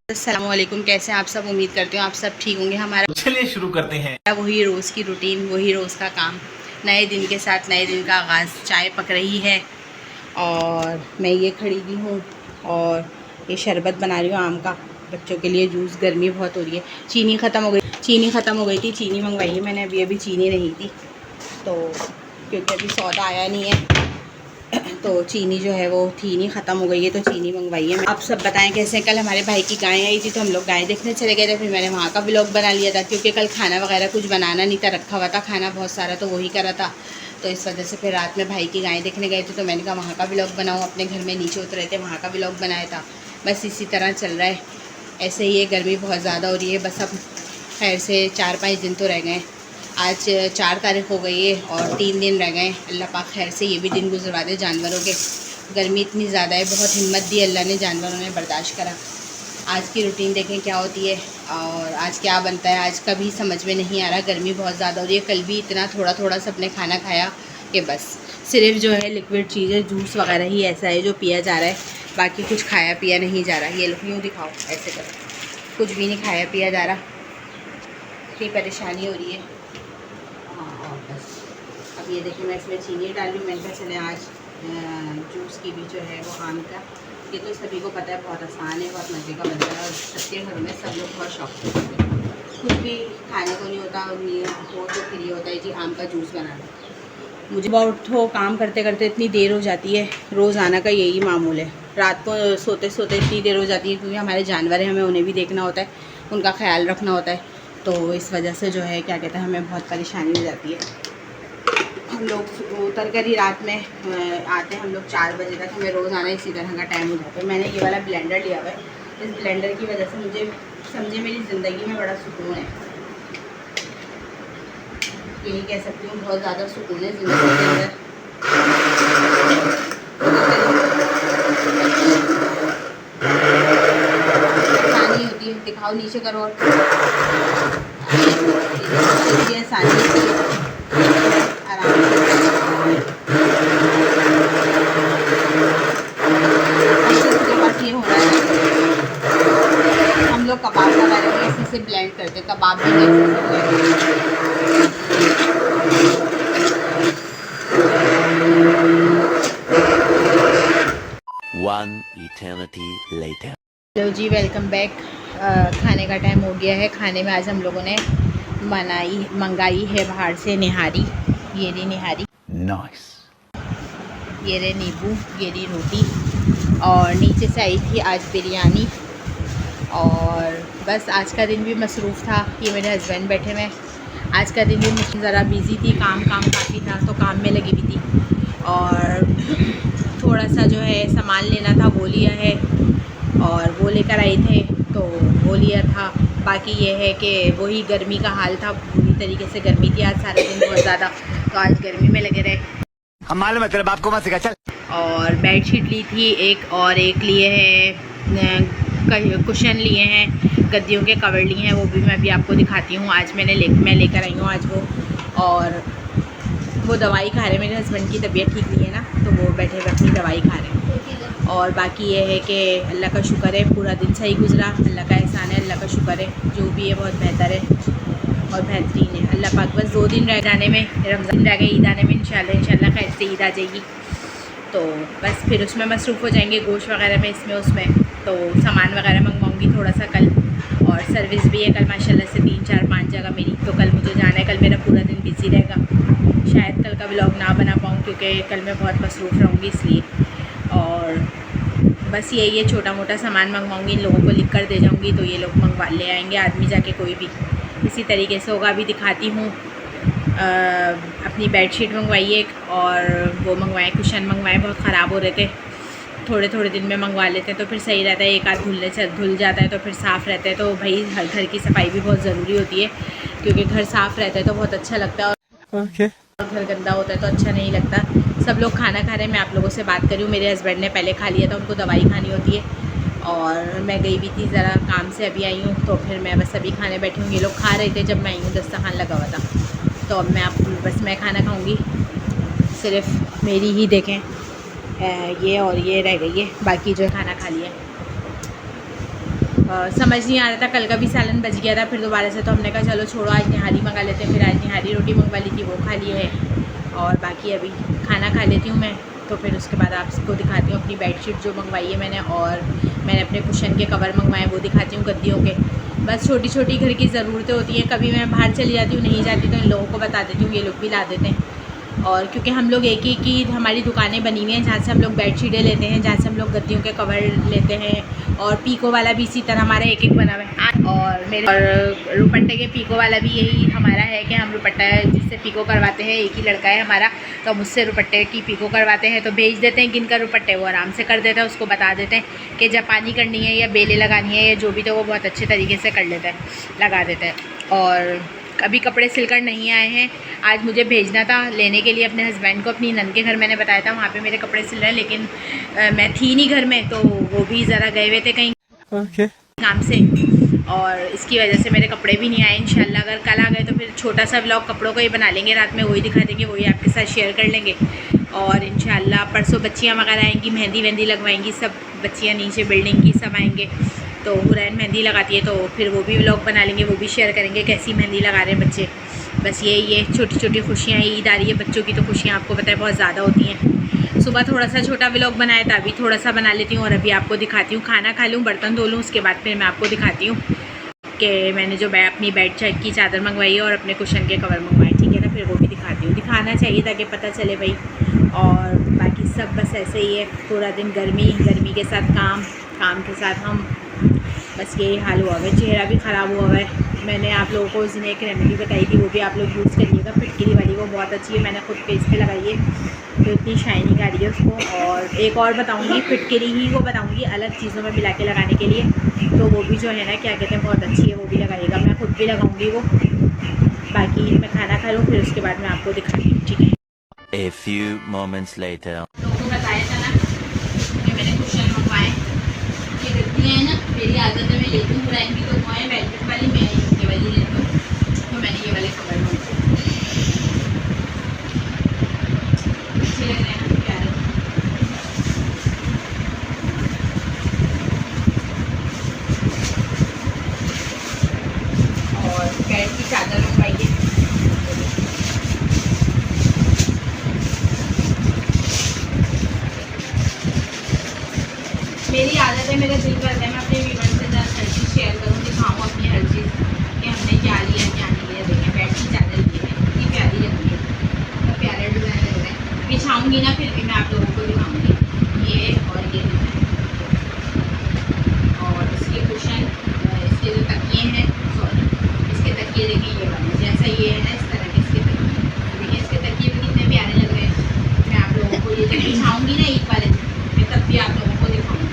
अस्सलामुअलैकुम, कैसे हैं आप सब। उम्मीद करती हूँ आप सब ठीक होंगे। हमारा चलिए शुरू करते हैं। वही रोज़ की रूटीन, वही रोज़ का काम, नए दिन के साथ नए दिन का आगाज़। चाय पक रही है और मैं ये खड़ी हुई हूँ और ये शरबत बना रही हूँ आम का, बच्चों के लिए जूस। गर्मी बहुत हो रही है। चीनी ख़त्म हो गई थी। चीनी मंगवाई है मैंने, अभी चीनी नहीं थी तो, क्योंकि अभी सौदा आया नहीं है तो चीनी जो है वो थी नहीं, ख़त्म हो गई है तो चीनी मंगवाई है। आप सब बताएं कैसे हैं। कल हमारे भाई की गाय आई थी तो हम लोग गाय देखने चले गए थे, फिर मैंने वहाँ का व्लॉग बना लिया था क्योंकि कल खाना वगैरह कुछ बनाना नहीं था, रखा हुआ था खाना बहुत सारा तो वही करा था। तो इस वजह से फिर रात में भाई की गाय देखने गए थे तो मैंने कहा वहाँ का व्लॉग बनाऊँ। अपने घर में नीचे उतरे थे, वहाँ का व्लॉग बनाया था। बस इसी तरह चल रहा है, ऐसे ही है। गर्मी बहुत ज़्यादा हो रही है। बस अब खैर से 4-5 दिन तो रह गए। आज 4 तारीख हो गई है और 3 दिन रह गए। अल्लाह पाक खैर से ये भी दिन गुजरवा दे जानवरों के। गर्मी इतनी ज़्यादा है, बहुत हिम्मत दी अल्लाह ने, जानवरों ने बर्दाश्त करा। आज की रूटीन देखें क्या होती है और आज क्या बनता है, आज का भी समझ में नहीं आ रहा। गर्मी बहुत ज़्यादा हो रही है। कल भी इतना थोड़ा थोड़ा सबने खाना खाया कि बस सिर्फ जो है लिक्विड चीज़ें, जूस वगैरह ही ऐसा है जो पिया जा रहा है, बाकी कुछ खाया पिया नहीं जा रहा। ये लोग यूँ दिखाओ, ऐसे करो, कुछ भी नहीं खाया पिया जा रहा। इतनी परेशानी हो रही है। और बस अब ये देखिए मैं इसमें चीनी डाल रही हूँ। मैंने कहा चले आज जूस की भी जो है वो आम का, ये तो सभी को पता है बहुत आसान है, बहुत मज़े का बनता है और सबके घरों में सब लोग बहुत शौक से खाते हैं। कुछ भी खाने को नहीं होता और नहीं हो तो फिर ये होता है जी आम का जूस बनाना। मुझे बहुत उठो काम करते करते इतनी देर हो जाती है, रोज़ाना का यही मामूल है। रात को सोते सोते इतनी देर हो जाती है क्योंकि हमारे जानवर हैं, हमें उन्हें भी देखना होता है, उनका ख्याल रखना होता है। तो इस वजह से जो है क्या कहते हैं, हमें बहुत परेशानी हो जाती है। हम लोग उतर कर ही रात में आते हैं हम लोग 4 बजे तक। हमें रोज़ आना इसी तरह का टाइम हो जाता है। मैंने ये वाला ब्लेंडर लिया हुआ है, इस ब्लेंडर की वजह से मुझे समझे मेरी ज़िंदगी में बड़ा सुकून है, यही कह सकती हूँ। बहुत ज़्यादा सुकून है ज़िंदगी के अंदर। आसानी होती है, दिखाओ नीचे करो और आसानी होती है, आराम से। ये हो रहा है हम लोग कबाब लगा रहे हैं, इसी से ब्लेंड करते, कबाब भी One eternity later. हेलो जी, वेलकम बैक। खाने का टाइम हो गया है। खाने में आज हम लोगों ने मंगाई है बाहर से निहारी। ये रही निहारी, Nice. ये रहे नींबू, ये रही रोटी और नीचे से आई थी आज बिरयानी। और बस आज का दिन भी मसरूफ़ था। ये मेरे हस्बैंड बैठे हुए। आज का दिन भी मुझे ज़रा बिज़ी थी, काम काफ़ी था तो काम में लगी हुई थी। और थोड़ा सा जो है सामान लेना था वो लिया है और वो लेकर आए थे तो वो लिया था। बाकी ये है कि वही गर्मी का हाल था, पूरी तरीके से गर्मी थी आज सारा दिन बहुत ज़्यादा, तो आज गर्मी में लगे रहे। हम मालूम है तेरे बाप को मत सिखा, चल। और बेडशीट ली थी एक, और एक लिए है कुशन लिए हैं, गद्दियों के कवर लिए हैं, वो भी मैं अभी आपको दिखाती हूँ। आज मैं लेकर आई हूँ आज वो। और वो दवाई खा रहे, मेरे हस्बैंड की तबीयत ठीक नहीं है ना, तो वो बैठे हुए अपनी दवाई खा रहे हैं। और बाकी ये है कि अल्लाह का शुक्र है पूरा दिन सही गुजरा, अल्लाह का एहसान है, अल्लाह का शुक्र है। जो भी है बहुत बेहतर है और बेहतरीन है। अल्लाह पाक बस 2 दिन रह जाने में, रमज़ान रह गए, ईद आने में इंशाल्लाह खैर से ईद आ जाएगी तो बस फिर उसमें मसरूफ़ हो जाएंगे, गोश्त वगैरह में, इसमें उसमें। तो सामान वगैरह मंगवाऊँगी थोड़ा सा कल। और सर्विस भी है कल माशाल्लाह से 3-4-5 जगह मेरी, तो कल मुझे जाना है। कल मेरा पूरा दिन बिज़ी रहेगा, शायद कल का व्लॉग ना बना पाऊँ क्योंकि कल मैं बहुत मसरूफ़ रहूँगी इसलिए। और बस यही है, छोटा मोटा सामान मंगवाऊँगी, इन लोगों को लिख कर दे जाऊँगी तो ये लोग मंगवा ले आएंगे आदमी जाके कोई भी। इसी तरीके से होगा। अभी दिखाती हूँ। अपनी बेडशीट मंगवाई एक और वो मंगवाए, कुशन मंगवाए, बहुत ख़राब हो रहे थे। थोड़े थोड़े दिन में मंगवा लेते हैं तो फिर सही रहता है, एक आध धुल जाता है तो फिर साफ़ रहता है। तो भाई हर घर की सफाई भी बहुत ज़रूरी होती है क्योंकि घर साफ़ रहता है तो बहुत अच्छा लगता है और घर गंदा होता है तो अच्छा नहीं लगता। सब लोग खाना खा रहे हैं, मैं आप लोगों से बात कर रही हूँ। मेरे हस्बैंड ने पहले खा लिया था, उनको दवाई खानी होती है और मैं गई भी थी ज़रा काम से, अभी आई हूँ तो फिर मैं बस अभी खाने बैठी हूँ। ये लोग खा रहे थे जब मैं आई हूँ, दस्तरखान लगा हुआ था। तो अब मैं खाना खाऊँगी, सिर्फ मेरी ही देखें ये और ये रह गई है, बाकी जो है खाना खा लिया। समझ नहीं आ रहा था, कल का भी सालन बच गया था। फिर दोबारा से तो हमने कहा चलो छोड़ो, आज निहारी मंगा लेते हैं। फिर आज निहारी रोटी मंगवा ली थी, वो खा ली है। और बाकी अभी खाना खा लेती हूँ मैं, तो फिर उसके बाद आपको दिखाती हूँ अपनी बेडशीट जो मंगवाई है मैंने। और मैंने अपने कुशन के कवर मंगवाए, वो दिखाती हूँ, गद्दियों के। बस छोटी छोटी घर की ज़रूरतें होती हैं। कभी मैं बाहर चली जाती हूँ, नहीं जाती तो इन लोगों को बता देती हूँ, ये लोग भी ला देते हैं। और क्योंकि हम लोग एक ही की हमारी दुकानें बनी हुई हैं, जहाँ से हम लोग बेडशीटें लेते हैं, जहाँ से हम लोग गद्दियों के कवर लेते हैं। और पीको वाला भी इसी तरह हमारा एक एक बना हुआ है। और रुपट्टे के पीको वाला भी यही हमारा है कि हम रुपट्टा जिससे पीको करवाते हैं, एक ही लड़का है हमारा, तो हम उससे रुपट्टे की पीको करवाते हैं। तो भेज देते हैं गिनकर रुपट्टे, वो आराम से कर देता है। उसको बता देते हैं कि जापानी करनी है या बेले लगानी है या जो भी, तो वो बहुत अच्छे तरीके से कर लेता है, लगा देता है। और अभी कपड़े सिलकर नहीं आए हैं, आज मुझे भेजना था लेने के लिए अपने हस्बैंड को। अपनी नंद के घर मैंने बताया था, वहाँ पे मेरे कपड़े सिल रहे हैं, लेकिन मैं थी नहीं घर में, तो वो भी ज़रा गए हुए थे कहीं काम से, और इसकी वजह से मेरे कपड़े भी नहीं आए। इंशाल्लाह अगर कल आ गए तो फिर छोटा सा व्लॉग कपड़ों को ही बना लेंगे, रात में वही दिखा देंगे, वही आपके साथ शेयर कर लेंगे। और इंशाल्लाह परसों बच्चियाँ वगैरह आएंगी, मेहंदी वहंदी लगवाएंगी, सब बच्चियाँ नीचे बिल्डिंग की सब आएंगे। तो हुरैन मेहंदी लगाती है, तो फिर वो भी व्लॉग बना लेंगे, वो भी शेयर करेंगे कैसी मेहंदी लगा रहे हैं बच्चे। बस यही है, छोटी छोटी खुशियाँ। ईद आ रही है, बच्चों की तो खुशियाँ आपको पता है बहुत ज़्यादा होती हैं। सुबह थोड़ा सा छोटा व्लॉग बनाया था, अभी थोड़ा सा बना लेती हूँ और अभी आपको दिखाती हूँ। खाना खा लूँ, बर्तन धो लूँ, उसके बाद फिर मैं आपको दिखाती हूँ कि मैंने जो अपनी बेड की चादर मंगवाई है और अपने कुशन के कवर मंगवाए, ठीक है ना। फिर वो भी दिखाती हूँ, दिखाना चाहिए ताकि पता चले भाई। और बाकी सब बस ऐसे ही है, पूरा दिन गर्मी, गर्मी के साथ काम, काम के साथ हम, बस यही हाल हुआ है। चेहरा भी ख़राब हुआ है। मैंने आप लोगों को उसने एक रेमेडी बताई थी, वो भी आप लोग यूज़ करिएगा, फिटकिरी वाली, वो बहुत अच्छी है। मैंने खुद फेस पे लगाई है, तो इतनी शाइनिंग आ रही है उसको। और एक और बताऊंगी, फिटकिरी ही को बताऊंगी अलग चीज़ों में मिला के लगाने के लिए, तो वो भी जो है ना, क्या कहते हैं, बहुत अच्छी है, वो भी लगाइएगा। मैं खुद भी लगाऊंगी वो। बाकी मैं खाना खा लूँ, फिर उसके बाद मैं आपको दिखाती हूँ, ठीक है। A few moments later. लोगों को बताया था ना कि मैंने कुशन मंगवाए, ये गद्दियाँ हैं ना, मेरी आदत है, मैं लेती हूँ ब्रांड की, तो वो है वेलवेट वाली, मैं ये वाली लेती हूँ। तो मैंने ये वाले कवर मंगवाए, अच्छे लग रहे हैं, प्यारे। और बेड की चादर मंगवाई है, मेरी आदत है, मेरा दिल करता है मैं अपने व्यूअर्स के साथ हर चीज़ शेयर करूँ, दिखाऊँ अपनी हर चीज़ कि हमने क्या लिया क्या नहीं लिया। देखें बेड की चादर ली है, कितनी प्यारी लग रही है, बहुत प्यारे डिज़ाइन लग रहे हैं। बिछाऊँगी ना फिर भी मैं आप लोगों को दिखाऊँगी। ये और ये डिज़ाइन, और इसके कुशन, इसके जो तकिए हैं, सॉरी इसके तकिए देखें, ये वाले जैसा ये है ना, इस तरह के इसके तकिए देखिए, इसके तकिए भी कितने प्यारे लग रहे हैं। मैं आप लोगों को ये जब बिछाऊँगी ना ईद वाले दिन, मैं तब भी आप लोगों को दिखाऊँगी।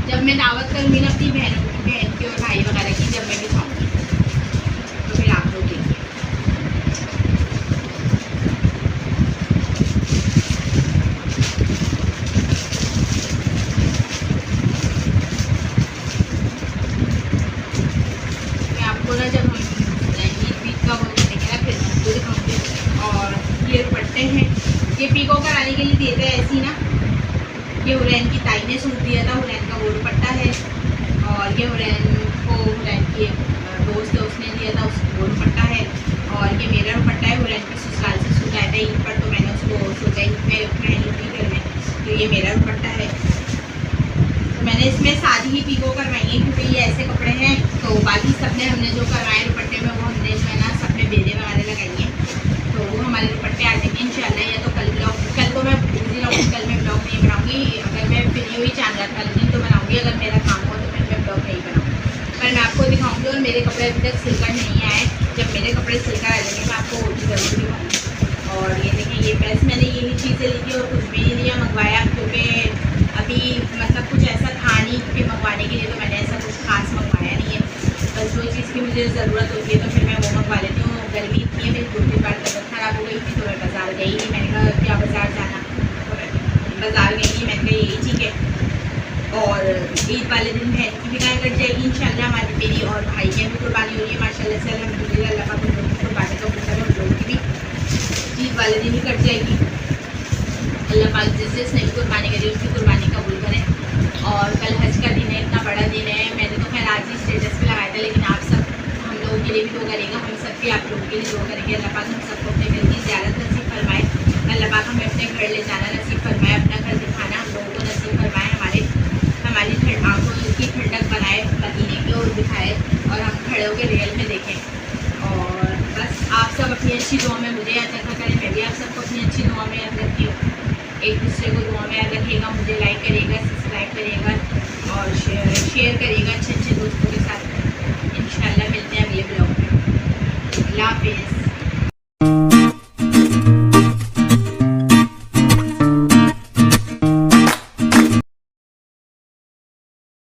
जब मैं दावत करूँगी ना अपनी बहन की और भाई वगैरह की, जब मैं दिखाऊँगी तो फिर आप लोग देखिए। मैं आपको ना जब हम ईद का वो करेंगे ना, फिर आपको दिखाऊँगी। और ये दुपट्टे हैं, ये पीको कराने के लिए देते हैं ऐसी ना, ये हुरैन की ताई ने सूट दिया था, हुरैन का वो दुपट्टा है। और ये हुरैन को हुरैन की दोस्त है उसने दिया था, उसको वो दुपट्टा है। और ये मेरा दुपट्टा है, हुरैन की ससुराल से सूट आया था ईद पर, तो मैंने उसको सोचा ईद में पहन लूँगी घर में, तो ये मेरा दुपट्टा है। तो मैंने इसमें सादी ही पीको करवाई है, क्योंकि ये ऐसे कपड़े हैं। तो बाकी सब ने हमने जो करवाए दुपट्टे में, वो हमने जो है ना सब में बेले वगैरह लगाई हैं, तो वो हमारे दुपट्टे आ जाएंगे इंशाल्लाह। या तो कल ब्लॉग, कल तो मैं बिजी रहूँगी, कल मैं ब्लॉग नहीं बनाऊँगी। अगर मैं फ्री हुई चांद रात वाले दिन तो बनाऊँगी, अगर मेरा काम हो तो फिर मैं ब्लॉग नहीं बनाऊँगी, पर मैं आपको दिखाऊँगी। और मेरे कपड़े अभी तक सिलकर नहीं आए, जब मेरे कपड़े सिलकर आ जाएंगे मैं आपको वो भी ज़रूर दिखाऊँगी। और ये देखें, ये बस मैंने यही चीज़ें ली थी और कुछ भी नहीं लिया मंगवाया, क्योंकि अभी मतलब कुछ ऐसा था नहीं कि मंगवाने के लिए, तो मैंने ऐसा कुछ खास मंगवाया नहीं है। बस जो चीज़ की मुझे ज़रूरत होती है तो फिर मैं वो मंगवा लेती हूँ। गर्मी इतनी है, मेरी 2-3 बार तबीयत ख़राब हो गई थी, तो मैं बाज़ार गई नहीं। मैंने कहा क्या बाज़ार जाना, बाज़ार गई नहीं, मैंने कहा यही ठीक है। और ईद वाले दिन बहन की भी गाय कट जाएगी इंशाल्लाह, हमारी मेरी और भाई की भी कुर्बानी हो रही है माशाल्लाह से, अल्हम्दुलिल्लाह। अल्लाह पाक उन लोगों की कुर्बानी का पूछा है, उन लोगों की भी ईद वाले दिन ही कट जाएगी। अल्लाह पाक जिस जिसने भी कुर्बानी करी उसकी कुर्बानी कबूल करें। और कल हज का दिन है, इतना बड़ा दिन है। मैंने तो खैर आज ही स्टेटस पे लगाया था, लेकिन आप सब हम लोगों के लिए भी दुआ करेगा, हम सब भी आप लोगों के लिए दुआ करेंगे। अल्लाह पाक हम सबको अपने घर की ज़ियारत नसीब फरमाए, अल्लाह पाक हमें अपने घर ले जाना नसीब फरमाए, अपना घर दिखाना हम लोगों को नसीब फरमाए, हमारी आँखों की ठंडक बनाए, मदीने की ओर दिखाए और हम खड़े होकर रियल में देखें। और बस आप सब अपनी अच्छी दुआ में मुझे याद रखा करें, मैं भी आप सबको अपनी अच्छी दुआ में याद रखती हूँ। एक दूसरे को दुआ में याद रखिएगा, मुझे लाइक करिएगा, सब्सक्राइब करिएगा और शेयर करिएगा अच्छे अच्छे दोस्तों के साथ। इंशाल्लाह मिलते हैं अगले ब्लॉग में। अल्लाह हाफिज़।